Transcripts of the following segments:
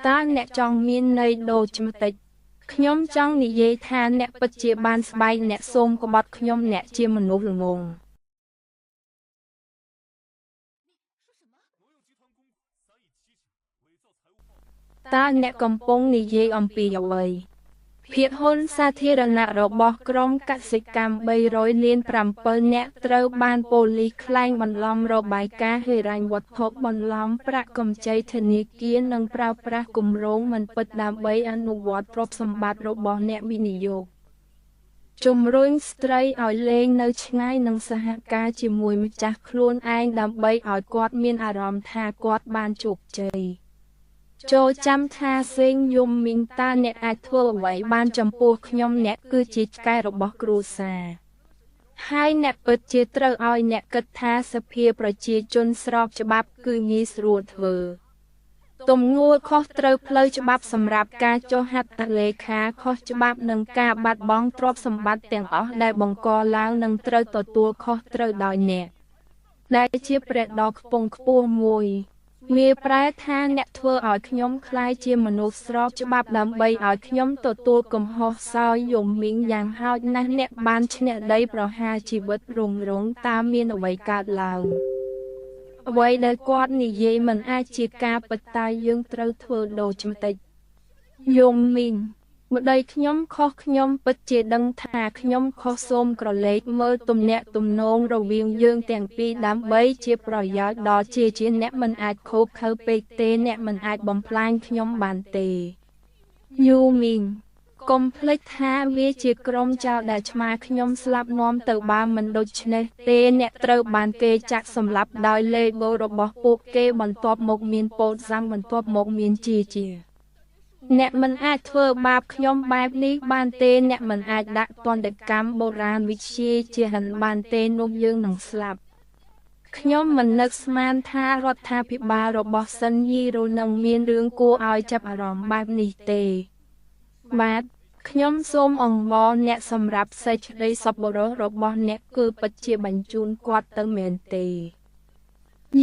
តើអ្នកចង់មានន័យដូច្នេះតិចខ្ញុំចង់និយាយថាអ្នកពិតជាបានស្បែកអ្នកសូមក្បត់ខ្ញុំអ្នកជាមនុស្សល្ងងតើអ្នកកំពុងនិយាយអំពីអ្វីភាគហ៊ុនសាធារណៈរបស់ក្រុមកសិកម្ម300លាន7នាក់ត្រូវបានប៉ូលីសក្លែងបន្លំរបាយការណ៍ហិរញ្ញវត្ថុបន្លំប្រាក់កម្ចីធនាគារនិងប្រើប្រាស់គម្រោងមិនពិតដើម្បីអនុវត្តទ្រព្យសម្បត្តិរបស់អ្នកវិនិយោគជំរុញស្ត្រីឲ្យលេងនៅឆ្ងាយនិងសហការជាមួយម្ចាស់ខ្លួនឯងដើម្បីឲ្យគាត់មានអារម្មណ៍ថាគាត់បានជោគជ័យចូលចាំថាសេងយំមីងតើអ្នកអាចធ្វើអ្វីបានចំពោះខ្ញុំអ្នកគឺជាឆ្កែរបស់គ្រួសារហើយអ្នកពិតជាត្រូវឲ្យអ្នកគិតថាសភាប្រជាជនស្របច្បាប់គឺងាយស្រួលធ្វើទំនួលខុសត្រូវផ្លូវច្បាប់សម្រាប់ការចុះហត្ថលេខាខុសច្បាប់និងការបាត់បង់ទ្រព្យសម្បត្តិទាំងអស់ដែលបង្កឡើងនឹងត្រូវទទួលខុសត្រូវដោយអ្នកដែលជាព្រះដ៏ខ្ពង់ខ្ពស់មួយវាប្រែថាអ្នកធ្វើឲ្យខ្ញុំក្លាយជាមនុស្សស្របច្បាប់ដើម្បីឲ្យខ្ញុំទទួលកំហុសសោយយំមីងយ៉ាងហោចណាស់អ្នកបានឈ្នះដីប្រហារជីវិតរងតាមមានអ្វីកើតឡើងអ្វីដែលគាត់និយាយមិនអាចជាការពិតតែយើងត្រូវធ្វើដូច្នេះយំមីងម្ដីខ្ញុំខុសខ្ញុំពិតជាដឹងថាខ្ញុំខុសសូមក្រឡេកមើលទំនាក់ទំនងរវាងយើងទាំងពីរដើម្បីជាប្រយោជន៍ដល់ជាអ្នកមិនអាចខូបខើពេកទេអ្នកមិនអាចបំផ្លាញខ្ញុំបានទេយូមីងកុំភ្លេចថាវាជាក្រុមចៅដែលឆ្មាខ្ញុំស្លាប់នាំទៅបើមិនដូច្នេះទេអ្នកត្រូវបានគេចាក់សម្លាប់ដោយលេបូរបស់ពួកគេបន្ទាប់មកមានពោតសាំបន្ទាប់មកមានជាអ្នកមិនអាចធ្វើបាបខ្ញុំបែបនេះបានទេអ្នកមិនអាចដាក់ទណ្ឌកម្មបុរាណវិទ្យាជាហិនបានទេនោះយើងនឹងស្លាប់ខ្ញុំមិននឹកស្មានថារដ្ឋាភិបាលរបស់សិនយីរុលនឹងមានរឿងគួរឲ្យចាប់អារម្មណ៍បែបនេះទេបាទខ្ញុំសូមអង្វរអ្នកសម្រាប់សេចក្តីសប្បុរសរបស់អ្នកគឺពិតជាបញ្ជូនគាត់ទៅមែនទេ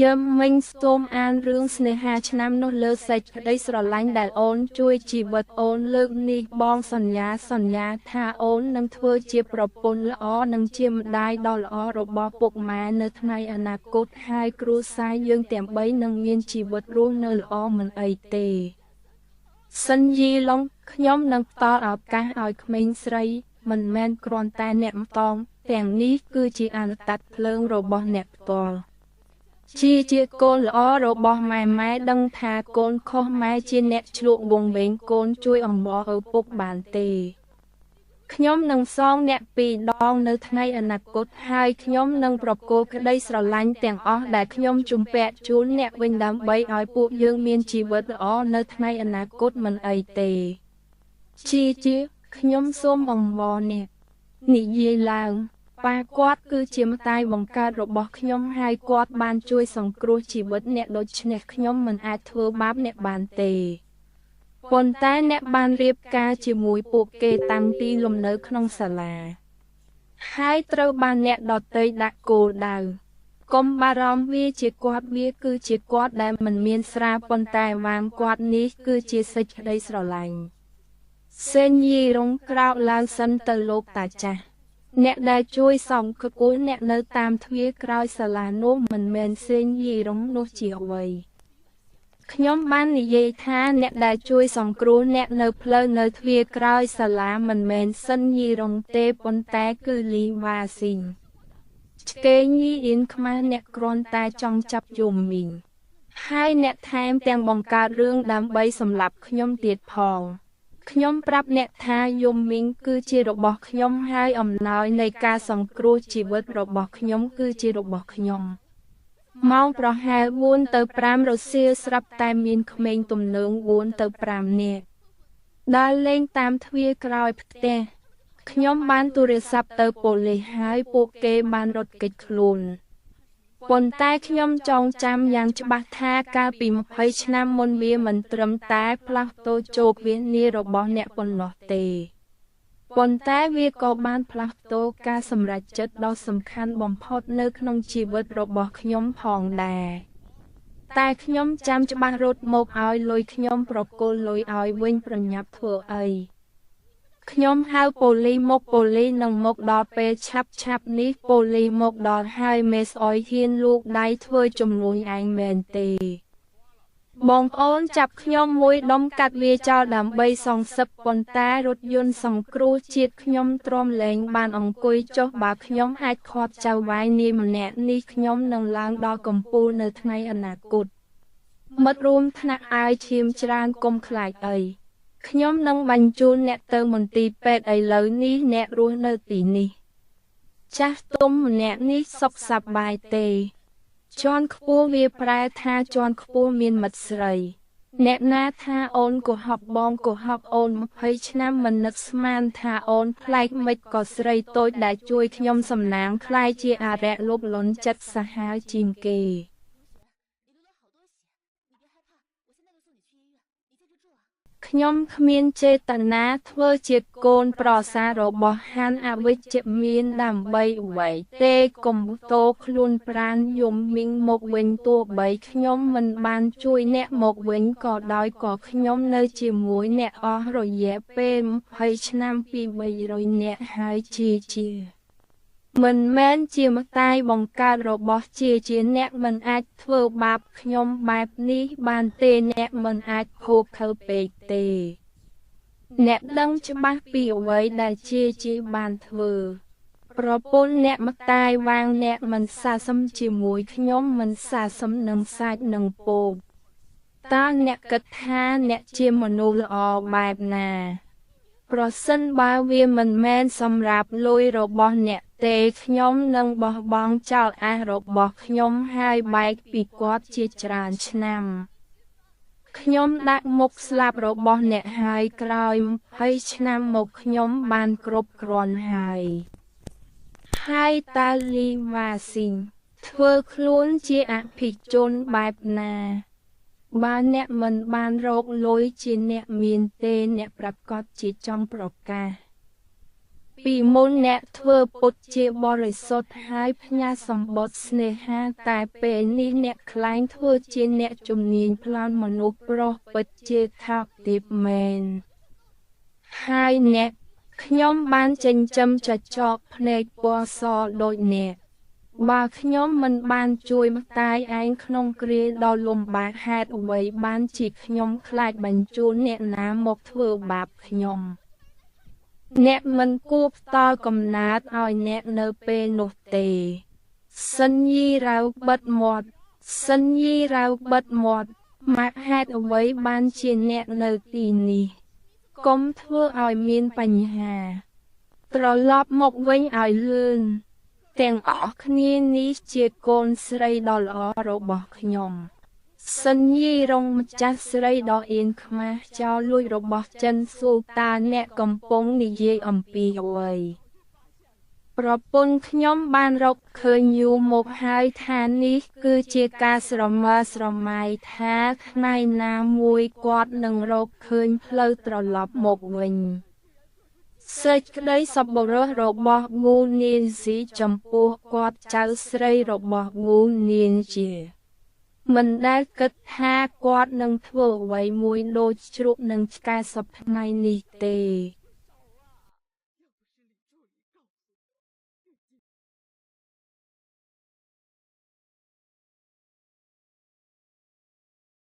យើមមិញស្ទមអានរឿងស្នេហាឆ្នាំនោះលើសេចក្តីស្រឡាញ់ដែលអូនជួយជីវិតអូនលើកនេះបងសន្យាថាអូននឹងធ្វើជាប្រពន្ធល្អនិងជាម្ដាយដ៏ល្អរបស់ពុកម៉ែនៅថ្ងៃអនាគតហើយគ្រួសារយើងទាំង3នឹងមានជីវិតរស់នៅល្អមិនអីទេសិនយីឡុងខ្ញុំនឹងផ្ដល់ឱកាសឲ្យក្មេងស្រីមិនមែនគ្រាន់តែអ្នកម្តងទាំងនេះគឺជាអនុត្តភ្លើងរបស់អ្នកផ្ទាល់ជាកូនល្អរបស់ម៉ែដឹងថាកូនខុសម៉ែជាអ្នកឆ្លក់វង្វេងកូនជួយអំបោឪពុកបានទេខ្ញុំនឹងសងអ្នកពីរដងនៅថ្ងៃអនាគតហើយខ្ញុំនឹងប្រគល់ក្តីស្រឡាញ់ទាំងអស់ដែលខ្ញុំជំពាក់ជូនអ្នកវិញដើម្បីឲ្យពួកយើងមានជីវិតល្អនៅថ្ងៃអនាគតមិនអីទេជាខ្ញុំសូមអង្វរអ្នកនិយាយឡើងប៉ាគាត់គឺជាម្ដាយបង្កើតរបស់ខ្ញុំហើយគាត់បានជួយសង្គ្រោះជីវិតអ្នកដូច្នេះខ្ញុំមិនអាចធ្វើបាបអ្នកបានទេប៉ុន្តែអ្នកបានរៀបការជាមួយពួកគេតាំងពីលំនៅក្នុងសាលាហើយត្រូវបានអ្នកដទៃដាក់គោលដៅកុំបារម្ភវាគឺជាគាត់ដែលមិនមានស្រាប៉ុន្តែវាងគាត់នេះគឺជាសេចក្តីស្រឡាញ់សេនយីរុងក្រោកឡើងសិនទៅលោកតាចាស់អ្នកដែលជួយសង្គ្រោះអ្នកនៅតាមទ្វារក្រោយសាលានោះមិនមែនសេនយីរុងនោះជាអ្វីខ្ញុំបាននិយាយថាអ្នកដែលជួយសង្គ្រោះអ្នកនៅផ្លូវនៅទ្វារក្រោយសាលាមិនមែនសិនយីរុងទេប៉ុន្តែគឺលីវ៉ាស៊ីងឆ្កេងយីអ៊ីនខ្មាស់អ្នកគ្រាន់តែចង់ចាប់យំមីងហើយអ្នកថែមទាំងបង្កើតរឿងដើម្បីសម្លាប់ខ្ញុំទៀតផងខ្ញុំប្រាប់អ្នកថាយំមីងគឺជារបស់ខ្ញុំហើយអំណោយនៃការសង្គ្រោះជីវិតរបស់ខ្ញុំគឺជារបស់ខ្ញុំម៉ោងប្រហែល4ទៅ5រសៀលស្រាប់តែមានក្មេងទំនើង4ទៅ5នាក់ដើរលេងតាមទ្វារក្រោយផ្ទះខ្ញុំបានទូរស័ព្ទទៅប៉ូលីសហើយពួកគេបានរត់គេចខ្លួនប៉ុន្តែខ្ញុំចងចាំយ៉ាងច្បាស់ថាកាលពី20ឆ្នាំមុនវាមិនត្រឹមតែផ្លាស់ប្តូរជោគវាសនារបស់អ្នកប៉ុណ្ណោះទេប៉ុន្តែវាក៏បានផ្លាស់ប្តូរការសម្រេចចិត្តដ៏សំខាន់បំផុតនៅក្នុងជីវិតរបស់ខ្ញុំផងដែរ តែខ្ញុំចាំច្បាស់រត់មកឲ្យលុយខ្ញុំប្រគល់លុយឲ្យវិញប្រញាប់ធ្វើអីខ្ញុំហៅប៉ូលីសមកប៉ូលីសនឹងមកដល់ពេលឆាប់នេះប៉ូលីសមកដល់ហើយមេស្អុយហ៊ានលូកដៃធ្វើជំនួញឯងមែនទេបងប្អូនចាប់ខ្ញុំមួយដុំកាត់វាចោលដើម្បីសងសឹកប៉ុន្តែរថយន្តសង្គ្រោះជាតិខ្ញុំទ្រាំលែងបានអង្គុយចុះបើខ្ញុំអាចខាត់ចៅវាយនាយម្នាក់នេះខ្ញុំនឹងឡើងដល់កំពូលនៅថ្ងៃអនាគតមិត្តរួមថ្នាក់អាយឈាមច្រើនកុំខ្លាចអីខ្ញុំនឹងបញ្ជូនអ្នកទៅមន្ទីរពេទ្យឥឡូវនេះអ្នករស់នៅទីនេះចាស់ទុំម្នាក់នេះសុខសប្បាយទេជាន់ខ្ពស់វាប្រែថាជាន់ខ្ពស់មានមិត្តស្រីអ្នកណាថាអូនកុហកបងកុហកអូន20ឆ្នាំមិននឹកស្មានថាអូនប្លែកមិនក៏ស្រីតូចដែលជួយខ្ញុំសំណាងខ្លាយជាអរិយលោភលន់ចិត្តសាហាវជាងគេខ្ញុំគ្មានចេតនាធ្វើជាកូនប្រសាររបស់ហានអវិជ្ជមានដើម្បីអ្វីទេកុំតោខ្លួនប្រានយំមីងមកវិញទោះបីខ្ញុំមិនបានជួយអ្នកមកវិញក៏ដោយក៏ខ្ញុំនៅជាមួយអ្នកអស់រយៈពេល20ឆ្នាំពី300នាក់ហើយជាមិនមែនជាម្ដាយបង្កើតរបស់ជាអ្នកមិនអាចធ្វើបាបខ្ញុំបែបនេះបានទេអ្នកមិនអាចភោគខើពេកទេអ្នកដឹងច្បាស់ពីអ្វីដែលជាបានធ្វើប្រពន្ធអ្នកម្ដាយវាងអ្នកមិនស័ក្តិសមជាមួយខ្ញុំមិនស័ក្តិសមនឹងសាច់នឹងពោកតើអ្នកគិតថាអ្នកជាមនុស្សល្អបែបណាប្រសិនបើវាមិនមែនសម្រាប់លុយរបស់អ្នកទេខ្ញុំនឹងបោះបង់ចោលអាសរបស់ខ្ញុំហើយបែកពីគាត់ជាច្រើនឆ្នាំខ្ញុំដាក់មុខស្លាប់របស់អ្នកហើយក្រោយ20ឆ្នាំមកខ្ញុំបានគ្រប់គ្រាន់ហើយតាលីវ៉ាស៊ីងធ្វើខ្លួនជាអភិជនបែបណាបើអ្នកមិនបានរកលុយជាអ្នកមានទេអ្នកប្រកាសជាចំប្រកាសពីមុនអ្នកធ្វើពុតជាបរិសុទ្ធហើយផ្ញើសម្បត្តិស្នេហាតែពេលនេះអ្នកខ្លែងធ្វើជាអ្នកជំនាញប្លន់មនុស្សប្រុសពិតជាថាទាបមែនហើយអ្នកខ្ញុំបានចិញ្ចឹមចចកភ្នែកពណ៌សដូចអ្នកបើខ្ញុំមិនបានជួយម្ដាយឯងក្នុងគ្រាដ៏លំបាកហេតុអ្វីបានជាខ្ញុំខ្លាចបញ្ជូនអ្នកណាមកធ្វើបាបខ្ញុំអ្នកមិនគួរផ្ដល់កំណើតឲ្យអ្នកនៅពេលនោះទេសិនយីរៅបិទមាត់ម៉ាក់ហេតុអ្វីបានជាអ្នកនៅទីនេះកុំធ្វើឲ្យមានបញ្ហាត្រឡប់មកវិញឲ្យលឿនទាំងអស់គ្នានេះជាកូនស្រីដ៏ល្អរបស់ខ្ញុំសិនយីរងម្ចាស់ស្រីដ៏អៀនខ្មាស់ចោលលួចរបស់ចិនស៊ូតាអ្នកកំពុងនិយាយអំពីអ្វីប្រពន្ធខ្ញុំបានរកឃើញយូរមកហើយថានេះគឺជាការស្រមើស្រមៃថាថ្ងៃណាមួយគាត់នឹងរកឃើញផ្លូវត្រឡប់មកវិញសេចក្តីសប្បុរសរបស់ងូនានស៊ីចំពោះគាត់ចៅស្រីរបស់ងូនានជាមិនដែលគិតថាគាត់នឹងធ្វើអ្វីមួយដូចជ្រូកនឹងឆ្កែសប្តាហ៍នេះទេ